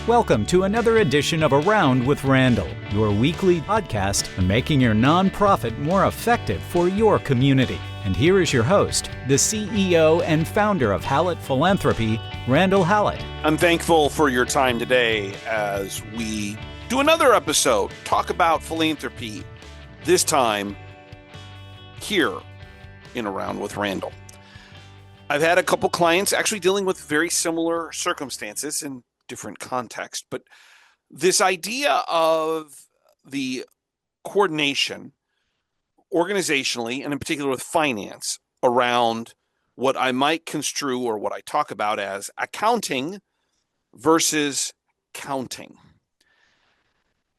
Welcome to another edition of Around with Randall, your weekly podcast on making your nonprofit more effective for your community. And here is your host, the CEO and founder of Hallett Philanthropy, Randall Hallett. I'm thankful for your time today as we do another episode, talk about philanthropy, this time here in Around with Randall. I've had a couple clients actually dealing with very similar circumstances in different context, but this idea of the coordination organizationally and in particular with finance around what I might construe or what I talk about as accounting versus counting.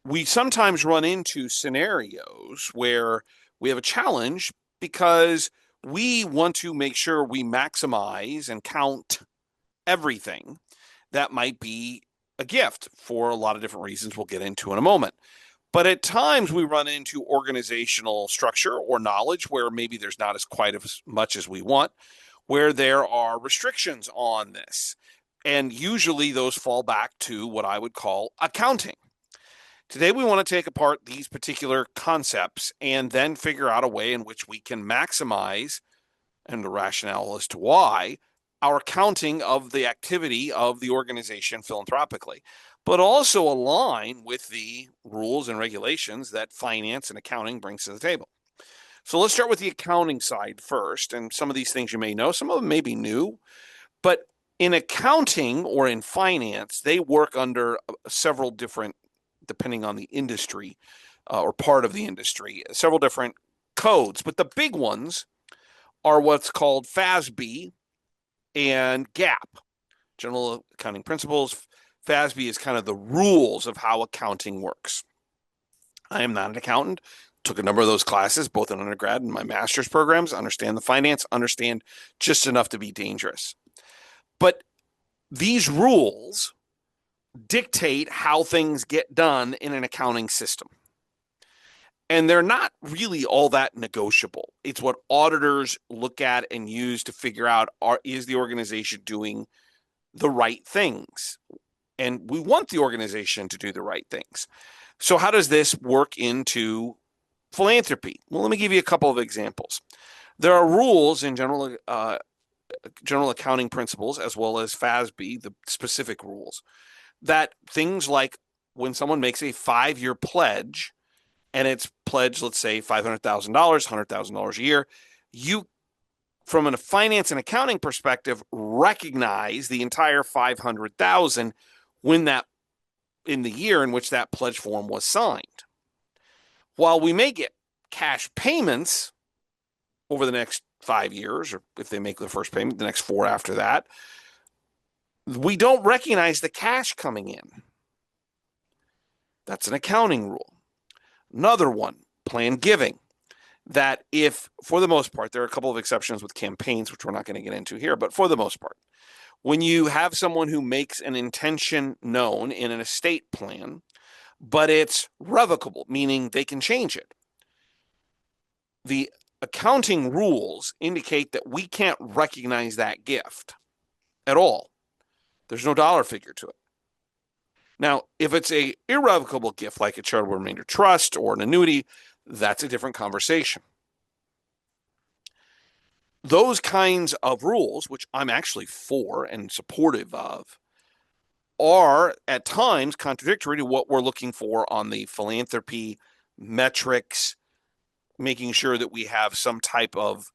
We sometimes run into scenarios where we have a challenge because we want to make sure we maximize and count everything that might be a gift for a lot of different reasons we'll get into in a moment. But at times we run into organizational structure or knowledge where maybe there's not quite as much as we want, where there are restrictions on this. And usually those fall back to what I would call accounting. Today we want to take apart these particular concepts and then figure out a way in which we can maximize, and the rationale as to why, our counting of the activity of the organization philanthropically, but also align with the rules and regulations that finance and accounting brings to the table. So let's start with the accounting side first. And some of these things you may know, some of them may be new, but in accounting or in finance, they work under several different, depending on the industry or part of the industry, several different codes. But the big ones are what's called FASB and GAAP, General Accounting Principles. FASB is kind of the rules of how accounting works. I am not an accountant. Took a number of those classes, both in undergrad and my master's programs, understand the finance, understand just enough to be dangerous. But these rules dictate how things get done in an accounting system. And they're not really all that negotiable. It's what auditors look at and use to figure out, is the organization doing the right things? And we want the organization to do the right things. So how does this work into philanthropy? Well, let me give you a couple of examples. There are rules in general accounting principles, as well as FASB, the specific rules, that things like when someone makes a 5-year pledge, and it's pledged, let's say $500,000, $100,000 a year, you, from a finance and accounting perspective, recognize the entire $500,000 when that, in the year in which that pledge form was signed. While we may get cash payments over the next 5 years, or if they make the first payment, the next 4 after that, we don't recognize the cash coming in. That's an accounting rule. Another one, planned giving, that if, for the most part, there are a couple of exceptions with campaigns, which we're not going to get into here, but for the most part, when you have someone who makes an intention known in an estate plan, but it's revocable, meaning they can change it, the accounting rules indicate that we can't recognize that gift at all. There's no dollar figure to it. Now, if it's an irrevocable gift like a charitable remainder trust or an annuity, that's a different conversation. Those kinds of rules, which I'm actually for and supportive of, are at times contradictory to what we're looking for on the philanthropy metrics, making sure that we have some type of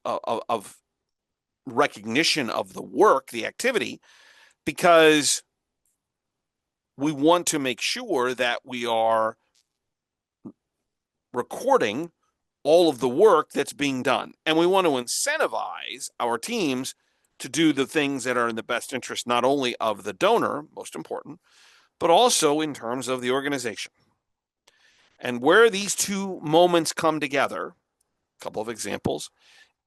recognition of the work, the activity, because we want to make sure that we are recording all of the work that's being done. And we want to incentivize our teams to do the things that are in the best interest, not only of the donor, most important, but also in terms of the organization. And where these two moments come together, a couple of examples,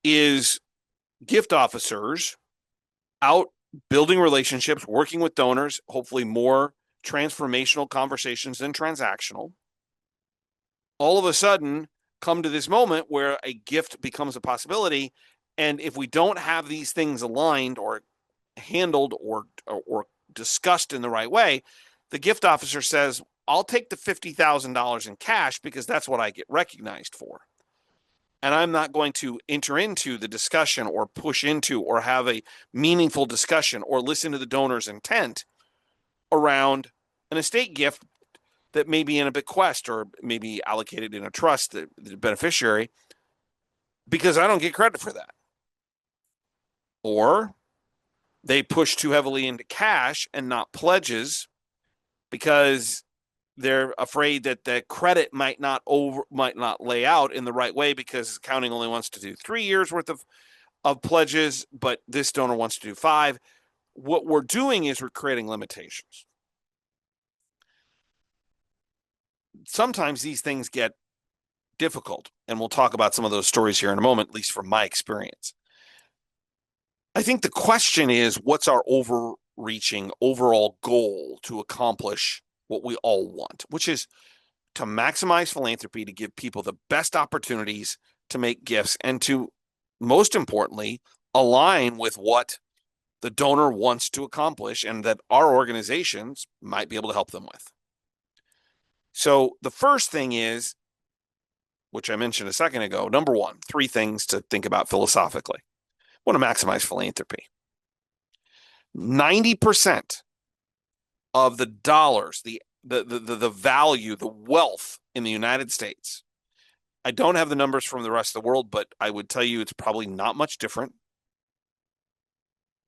is gift officers out building relationships, working with donors, hopefully more transformational conversations than transactional, all of a sudden come to this moment where a gift becomes a possibility. And if we don't have these things aligned or handled or discussed in the right way, The gift officer says, I'll take the $50,000 in cash because that's what I get recognized for. And I'm not going to enter into the discussion or push into or have a meaningful discussion or listen to the donor's intent around an estate gift that may be in a bequest or maybe allocated in a trust, the beneficiary, because I don't get credit for that. Or they push too heavily into cash and not pledges because they're afraid that the credit might not lay out in the right way because accounting only wants to do 3 years worth of pledges, but this donor wants to do 5. What we're doing is we're creating limitations. Sometimes these things get difficult, and we'll talk about some of those stories here in a moment, at least from my experience. I think the question is, what's our overreaching overall goal to accomplish what we all want, which is to maximize philanthropy, to give people the best opportunities to make gifts, and to, most importantly, align with what the donor wants to accomplish and that our organizations might be able to help them with. So the first thing is, which I mentioned a second ago, number one, 3 things to think about philosophically. I want to maximize philanthropy. 90% of the dollars, the value, the wealth in the United States, I don't have the numbers from the rest of the world, but I would tell you it's probably not much different,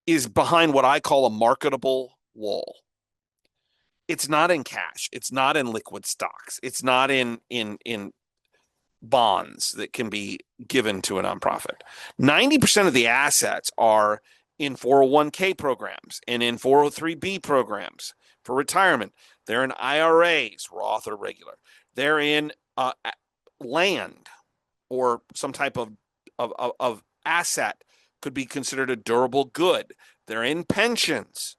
is behind what I call a marketable wall. It's not in cash. It's not in liquid stocks. It's not in bonds that can be given to a nonprofit. 90% of the assets are in 401k programs and in 403b programs for retirement. They're in IRAs, Roth or regular. They're in land or some type of asset, could be considered a durable good. They're in pensions.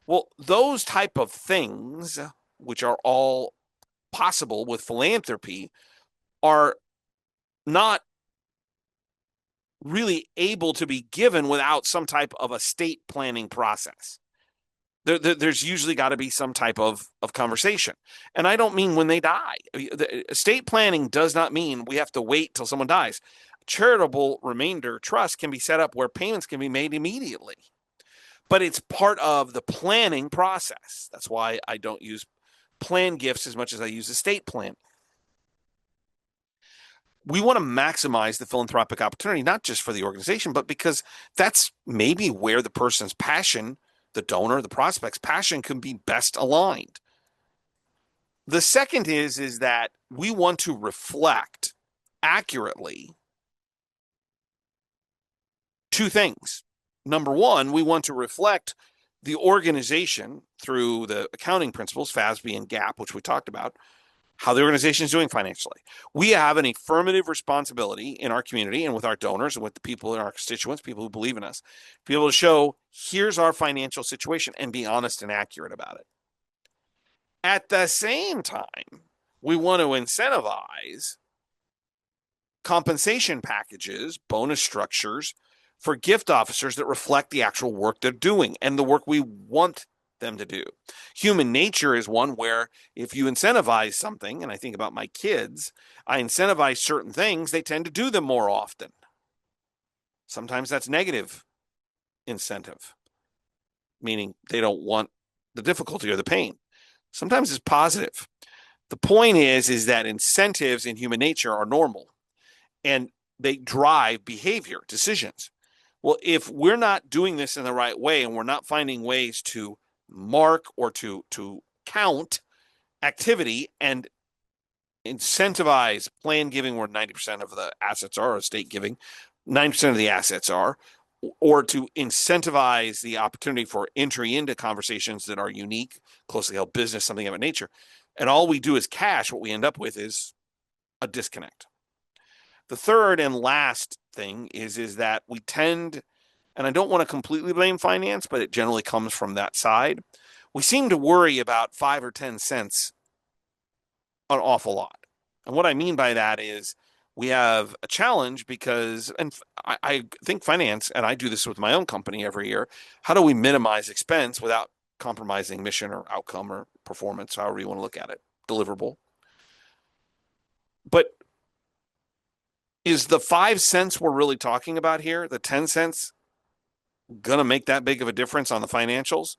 Well, those type of things, which are all possible with philanthropy, are not really able to be given without some type of estate planning process. There's usually got to be some type of conversation. And I don't mean when they die. Estate planning does not mean we have to wait till someone dies. Charitable remainder trust can be set up where payments can be made immediately. But it's part of the planning process. That's why I don't use plan gifts as much as I use estate plan. We want to maximize the philanthropic opportunity, not just for the organization, but because that's maybe where the person's passion, the donor, the prospect's passion, can be best aligned. The second is that we want to reflect accurately 2 things. Number one, we want to reflect the organization through the accounting principles, FASB and GAAP, which we talked about, how the organization is doing financially. We have an affirmative responsibility in our community and with our donors and with the people in our constituents, people who believe in us, to be able to show, here's our financial situation and be honest and accurate about it. At the same time, we want to incentivize compensation packages, bonus structures for gift officers that reflect the actual work they're doing and the work we want them to do. Human nature is one where if you incentivize something, and I think about my kids, I incentivize certain things, they tend to do them more often. Sometimes that's negative incentive, meaning they don't want the difficulty or the pain. Sometimes it's positive. The point is that incentives in human nature are normal and they drive behavior, decisions. Well, if we're not doing this in the right way and we're not finding ways to mark or to count activity and incentivize plan giving where 90% of the assets are, estate giving, 90% of the assets are, or to incentivize the opportunity for entry into conversations that are unique, closely held business, something of that nature, and all we do is cash, what we end up with is a disconnect. The third and last thing is that we tend, and I don't want to completely blame finance, but it generally comes from that side. We seem to worry about 5 or 10 cents an awful lot. And what I mean by that is we have a challenge because, and I think finance, and I do this with my own company every year, how do we minimize expense without compromising mission or outcome or performance, however you want to look at it, deliverable. But is the 5 cents we're really talking about here, the 10 cents, going to make that big of a difference on the financials?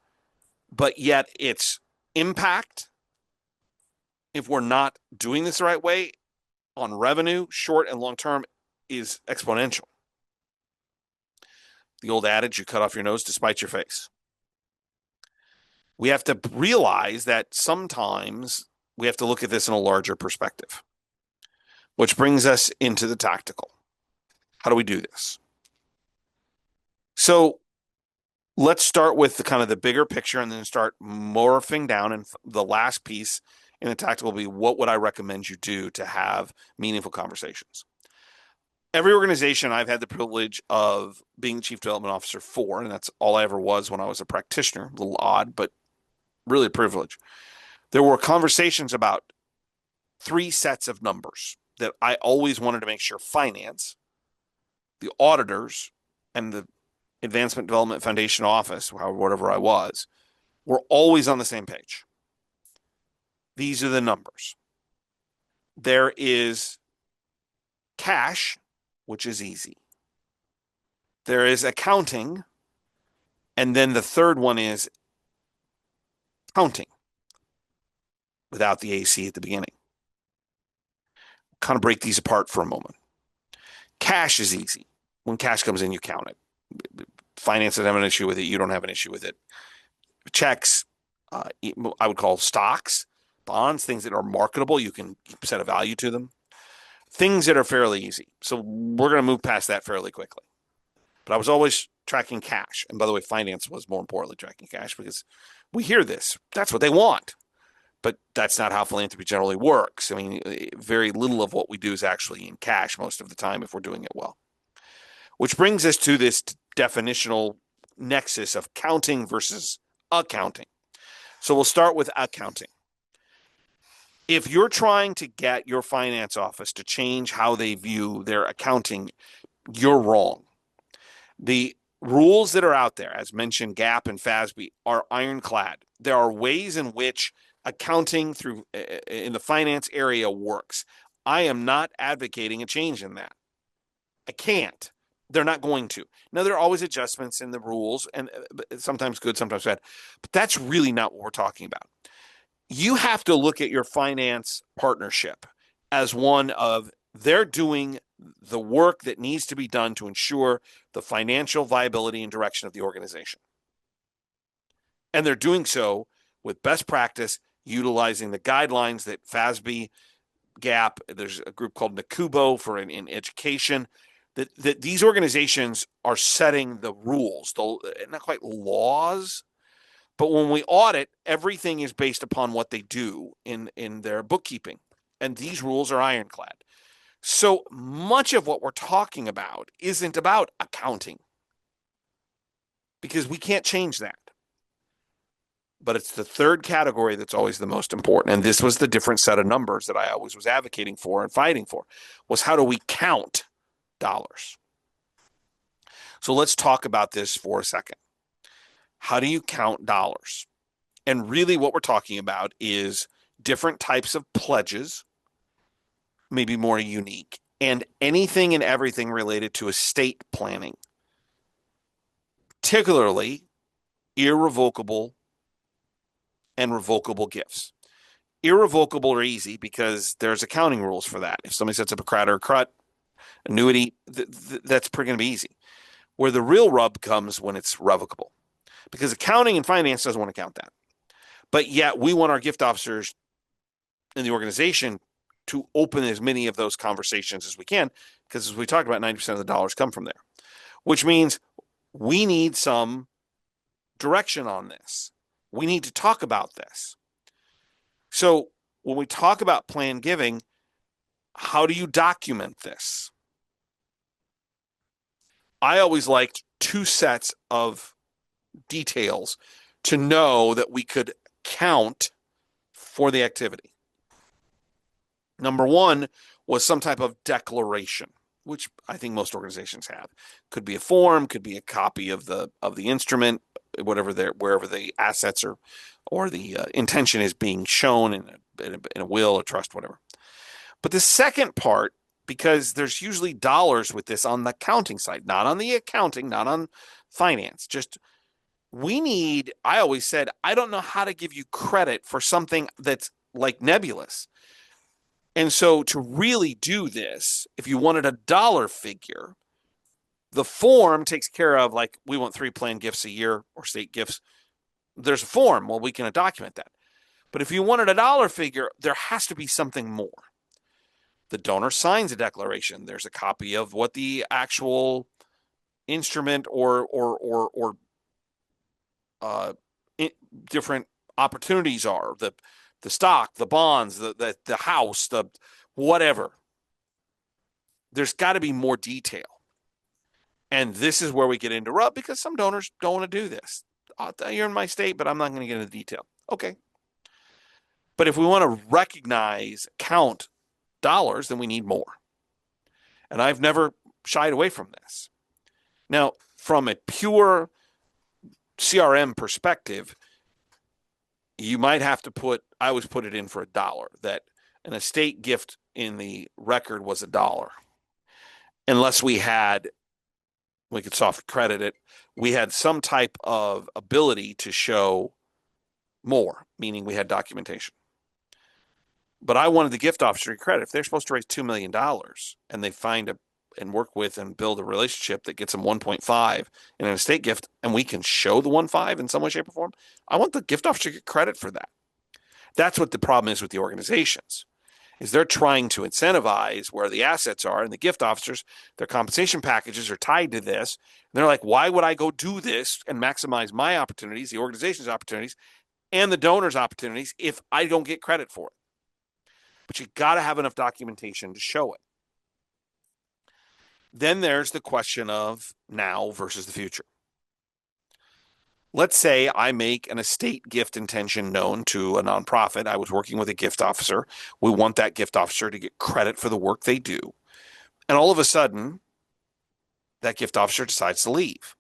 But yet its impact, if we're not doing this the right way, on revenue, short and long term, is exponential. The old adage, you cut off your nose to spite your face. We have to realize that sometimes we have to look at this in a larger perspective, which brings us into the tactical. How do we do this? So let's start with the kind of the bigger picture and then start morphing down. And the last piece in the tactical will be, what would I recommend you do to have meaningful conversations? Every organization I've had the privilege of being the chief development officer for, and that's all I ever was when I was a practitioner, a little odd, but really a privilege. There were conversations about 3 sets of numbers that I always wanted to make sure finance, the auditors, and the Advancement Development Foundation office, whatever I was, were always on the same page. These are the numbers. There is cash, which is easy. There is accounting, and then the third one is counting without the AC at the beginning. Kind of break these apart for a moment. Cash is easy. When cash comes in, you count it. Finance doesn't have an issue with it. You don't have an issue with it. Checks, I would call stocks, bonds, things that are marketable. You can set a value to them. Things that are fairly easy. So we're going to move past that fairly quickly. But I was always tracking cash. And by the way, finance was more importantly tracking cash, because we hear this. That's what they want. But that's not how philanthropy generally works. I mean, very little of what we do is actually in cash most of the time if we're doing it well. Which brings us to this definitional nexus of counting versus accounting. So we'll start with accounting. If you're trying to get your finance office to change how they view their accounting, you're wrong. The rules that are out there, as mentioned, GAAP and FASB, are ironclad. There are ways in which accounting through in the finance area works. I am not advocating a change in that. I can't. They're not going to. Now, there are always adjustments in the rules, and sometimes good, sometimes bad. But that's really not what we're talking about. You have to look at your finance partnership as one of, they're doing the work that needs to be done to ensure the financial viability and direction of the organization. And they're doing so with best practice, utilizing the guidelines that FASB, GAAP, there's a group called NACUBO for in education, that these organizations are setting the rules, not quite laws, but when we audit, everything is based upon what they do in their bookkeeping. And these rules are ironclad. So much of what we're talking about isn't about accounting, because we can't change that. But it's the third category that's always the most important. And this was the different set of numbers that I always was advocating for and fighting for, was how do we count dollars? So let's talk about this for a second. How do you count dollars? And really what we're talking about is different types of pledges, maybe more unique, and anything and everything related to estate planning, particularly irrevocable and revocable gifts. Irrevocable are easy because there's accounting rules for that. If somebody sets up a CRAT or a CRUT, annuity, that's pretty going to be easy. Where the real rub comes when it's revocable, because accounting and finance doesn't want to count that. But yet we want our gift officers in the organization to open as many of those conversations as we can, because as we talked about, 90% of the dollars come from there, which means we need some direction on this. We need to talk about this. So when we talk about planned giving, how do you document this? I always liked 2 sets of details to know that we could count for the activity. Number 1 was some type of declaration, which I think most organizations have. Could be a form, could be a copy of the instrument, wherever the assets or the intention is being shown in a will or trust, whatever. But the second part, because there's usually dollars with this on the accounting side, not on the accounting, not on finance. Just I always said, I don't know how to give you credit for something that's like nebulous. And so to really do this, if you wanted a dollar figure, the form takes care of, like, we want 3 planned gifts a year or state gifts. There's a form. Well, we can document that. But if you wanted a dollar figure, there has to be something more. The donor signs a declaration. There's a copy of what the actual instrument or different opportunities are, the stock, the bonds, the house, the whatever. There's got to be more detail. And this is where we get into rub, because some donors don't want to do this. You're in my state, but I'm not going to get into detail. Okay. But if we want to count dollars, then we need more. And I've never shied away from this. Now, from a pure CRM perspective, you might have to I always put it in for $1, that an estate gift in the record was $1. Unless we could soft credit it, we had some type of ability to show more, meaning we had documentation. But I wanted the gift officer to credit. If they're supposed to raise $2 million and they find and work with and build a relationship that gets them 1.5 in an estate gift, and we can show the 1.5 in some way, shape, or form, I want the gift officer to get credit for that. That's what the problem is with the organizations, is they're trying to incentivize where the assets are, and the gift officers, their compensation packages are tied to this. And they're like, why would I go do this and maximize my opportunities, the organization's opportunities, and the donor's opportunities if I don't get credit for it? But you got to have enough documentation to show it. Then there's the question of now versus the future. Let's say I make an estate gift intention known to a nonprofit. I was working with a gift officer. We want that gift officer to get credit for the work they do. And all of a sudden, that gift officer decides to leave.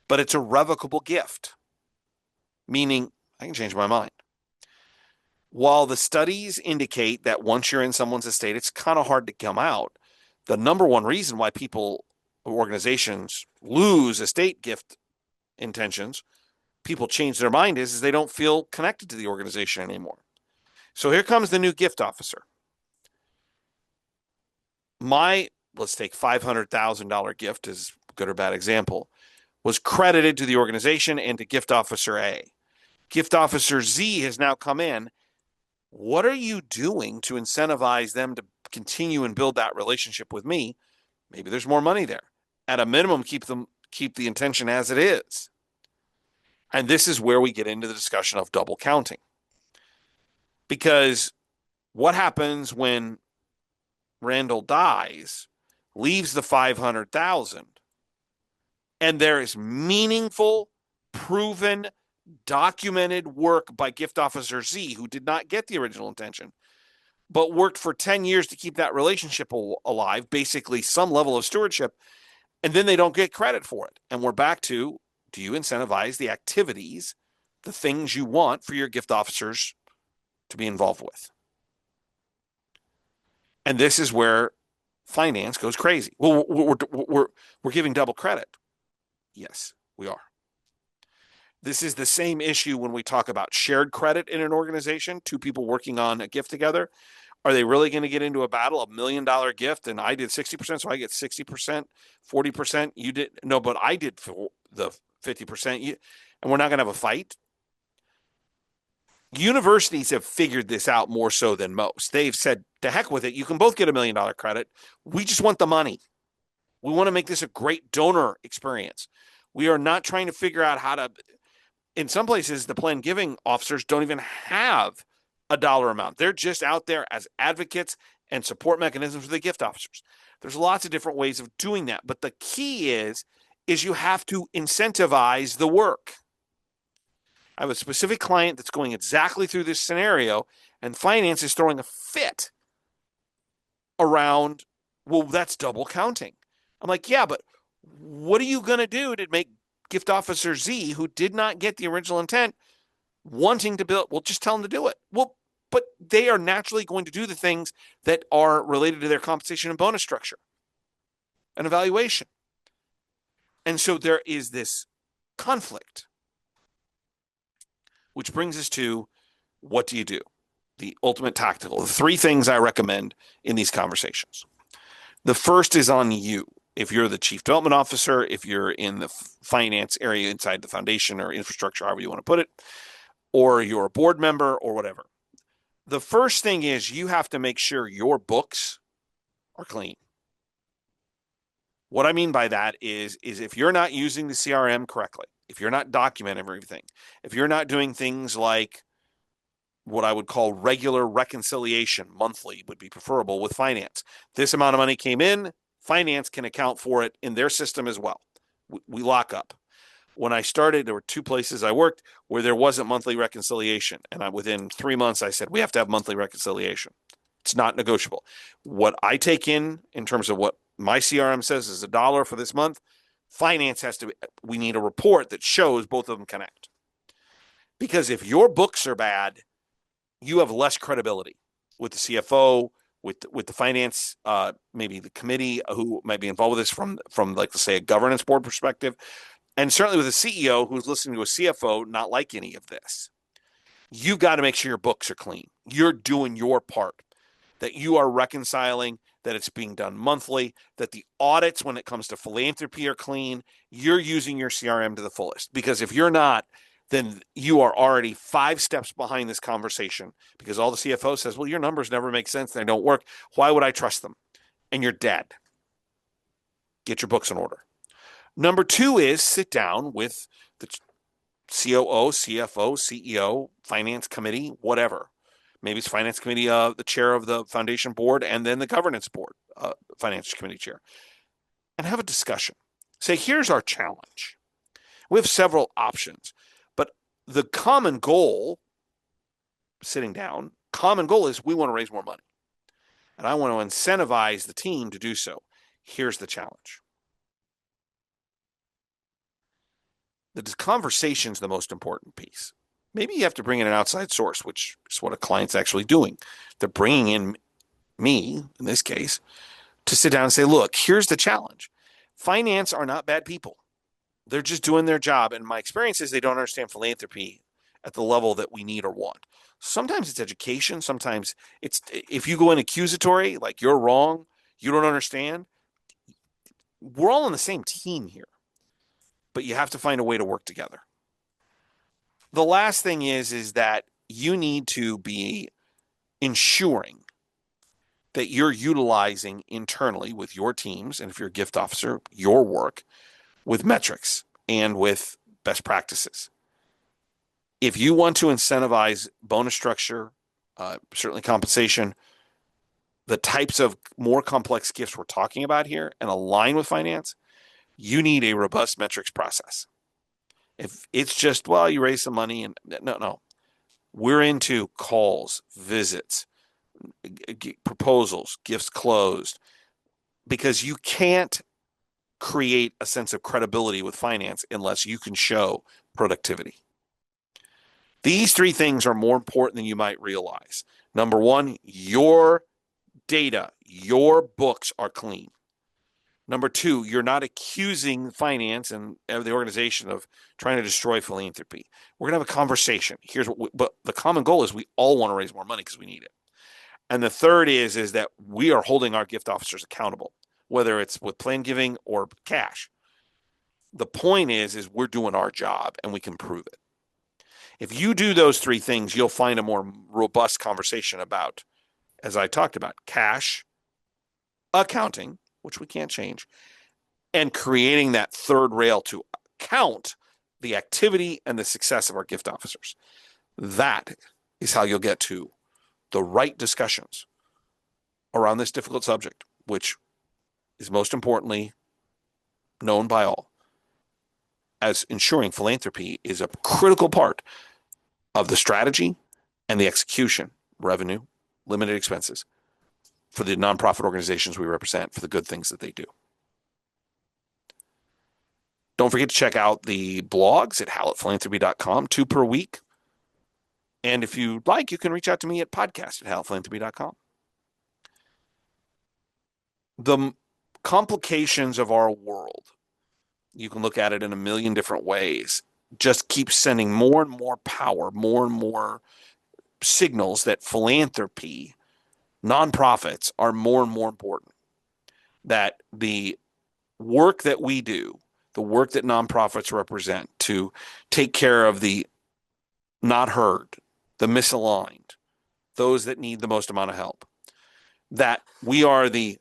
But it's a revocable gift, meaning I can change my mind. While the studies indicate that once you're in someone's estate, it's kind of hard to come out. The number one reason why organizations lose estate gift intentions, people change their mind, is they don't feel connected to the organization anymore. So here comes the new gift officer. Let's take $500,000 gift as a good or bad example, was credited to the organization and to gift officer A. Gift officer Z has now come in. What are you doing to incentivize them to continue and build that relationship with me? Maybe there's more money there. At a minimum, keep the intention as it is. And this is where we get into the discussion of double counting. Because what happens when Randall dies, leaves the 500,000, and there is meaningful, proven, documented work by gift officer Z, who did not get the original intention, but worked for 10 years to keep that relationship alive, basically some level of stewardship, and then they don't get credit for it. And we're back to, do you incentivize the activities, the things you want for your gift officers to be involved with? And this is where finance goes crazy. Well, we're giving double credit. Yes, we are. This is the same issue when we talk about shared credit in an organization, 2 people working on a gift together. Are they really going to get into a battle, $1 million gift, and I did 60%, so I get 60%, 40%? You did no, but I did the 50%. And we're not going to have a fight. Universities have figured this out more so than most. They've said, to heck with it. You can both get $1 million credit. We just want the money. We want to make this a great donor experience. We are not trying to figure out how to. In some places, the plan giving officers don't even have a dollar amount. They're just out there as advocates and support mechanisms for the gift officers. There's lots of different ways of doing that. But the key is you have to incentivize the work. I have a specific client that's going exactly through this scenario, and finance is throwing a fit around, well, that's double counting. I'm like, yeah, but what are you going to do to make gift officer Z who did not get the original intent wanting to build, well, just tell them to do it. Well, but they are naturally going to do the things that are related to their compensation and bonus structure and evaluation. And so there is this conflict, which brings us to what do you do? The ultimate tactical. The three things I recommend in these conversations. The first is on you. If you're the chief development officer, if you're in the finance area inside the foundation or infrastructure, however you want to put it, or you're a board member or whatever. The first thing is you have to make sure your books are clean. What I mean by that is if you're not using the CRM correctly, if you're not documenting everything, if you're not doing things like what I would call regular reconciliation, monthly would be preferable with finance. This amount of money came in, finance can account for it in their system as well. We lock up. When I started, there were two places I worked where there wasn't monthly reconciliation. And within 3 months, I said, we have to have monthly reconciliation. It's not negotiable. What I take in terms of what my CRM says is $1 for this month, finance we need a report that shows both of them connect. Because if your books are bad, you have less credibility with the CFO, with the finance, maybe the committee who might be involved with this from like, let's say, a governance board perspective. And certainly with a CEO who's listening to a CFO not like any of this. You've got to make sure your books are clean. You're doing your part, that you are reconciling, that it's being done monthly, that the audits when it comes to philanthropy are clean. You're using your CRM to the fullest. Because if you're not, then you are already 5 steps behind this conversation because all the CFO says, well, your numbers never make sense. They don't work. Why would I trust them? And you're dead. Get your books in order. Number 2 is sit down with the COO, CFO, CEO, finance committee, whatever. Maybe it's finance committee, the chair of the foundation board, and then the governance board, finance committee chair, and have a discussion. Say, here's our challenge. We have several options, but the common goal, sitting down, common goal is we want to raise more money. And I want to incentivize the team to do so. Here's the challenge. The conversation is the most important piece. Maybe you have to bring in an outside source, which is what a client's actually doing. They're bringing in me, in this case, to sit down and say, look, here's the challenge. Finance are not bad people. They're just doing their job. And my experience is they don't understand philanthropy at the level that we need or want. Sometimes it's education. Sometimes it's, if you go in accusatory, like you're wrong, you don't understand, we're all on the same team here. But you have to find a way to work together. The last thing is that you need to be ensuring that you're utilizing internally with your teams, and if you're a gift officer, your work with metrics and with best practices. If you want to incentivize bonus structure, certainly compensation, the types of more complex gifts we're talking about here and align with finance, you need a robust metrics process. If it's just, well, you raise some money and no. We're into calls, visits, proposals, gifts closed, because you can't create a sense of credibility with finance unless you can show productivity. These 3 things are more important than you might realize. Number 1, your data, your books are clean. Number 2, you're not accusing finance and the organization of trying to destroy philanthropy. We're going to have a conversation. But the common goal is we all want to raise more money because we need it. And the third is that we are holding our gift officers accountable, whether it's with plan giving or cash. The point is we're doing our job and we can prove it. If you do those 3 things, you'll find a more robust conversation about, as I talked about, cash, accounting, which we can't change, and creating that third rail to count the activity and the success of our gift officers. That is how you'll get to the right discussions around this difficult subject, which is most importantly known by all as ensuring philanthropy is a critical part of the strategy and the execution, revenue, limited expenses, for the nonprofit organizations we represent, for the good things that they do. Don't forget to check out the blogs at hallettphilanthropy.com, 2 per week. And if you'd like, you can reach out to me at podcast@hallettphilanthropy.com. The complications of our world, you can look at it in a million different ways, just keep sending more and more power, more and more signals that philanthropy, nonprofits are more and more important. That the work that we do, the work that nonprofits represent to take care of the not heard, the misaligned, those that need the most amount of help, that we are the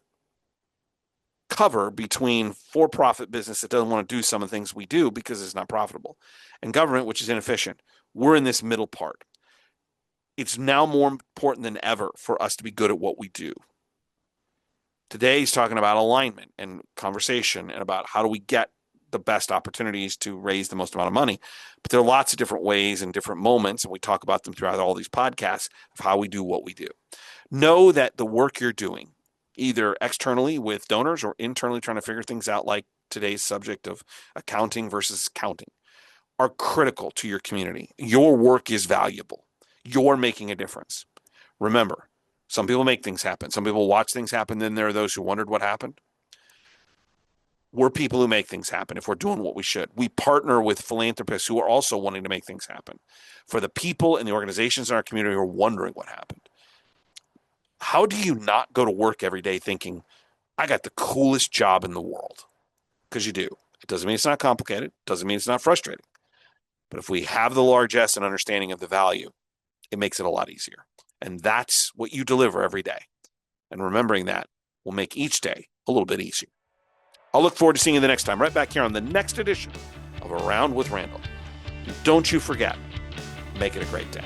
cover between for-profit business that doesn't want to do some of the things we do because it's not profitable, and government, which is inefficient. We're in this middle part. It's now more important than ever for us to be good at what we do. Today he's talking about alignment and conversation and about how do we get the best opportunities to raise the most amount of money. But there are lots of different ways and different moments, and we talk about them throughout all these podcasts of how we do what we do. Know that the work you're doing, either externally with donors or internally trying to figure things out, like today's subject of accounting versus counting, are critical to your community. Your work is valuable. You're making a difference. Remember, some people make things happen. Some people watch things happen. Then there are those who wondered what happened. We're people who make things happen if we're doing what we should. We partner with philanthropists who are also wanting to make things happen. For the people and the organizations in our community who are wondering what happened, how do you not go to work every day thinking, I got the coolest job in the world? Because you do. It doesn't mean it's not complicated. It doesn't mean it's not frustrating. But if we have the largesse and understanding of the value, it makes it a lot easier. And that's what you deliver every day. And remembering that will make each day a little bit easier. I'll look forward to seeing you the next time, right back here on the next edition of Around with Randall. And don't you forget, make it a great day.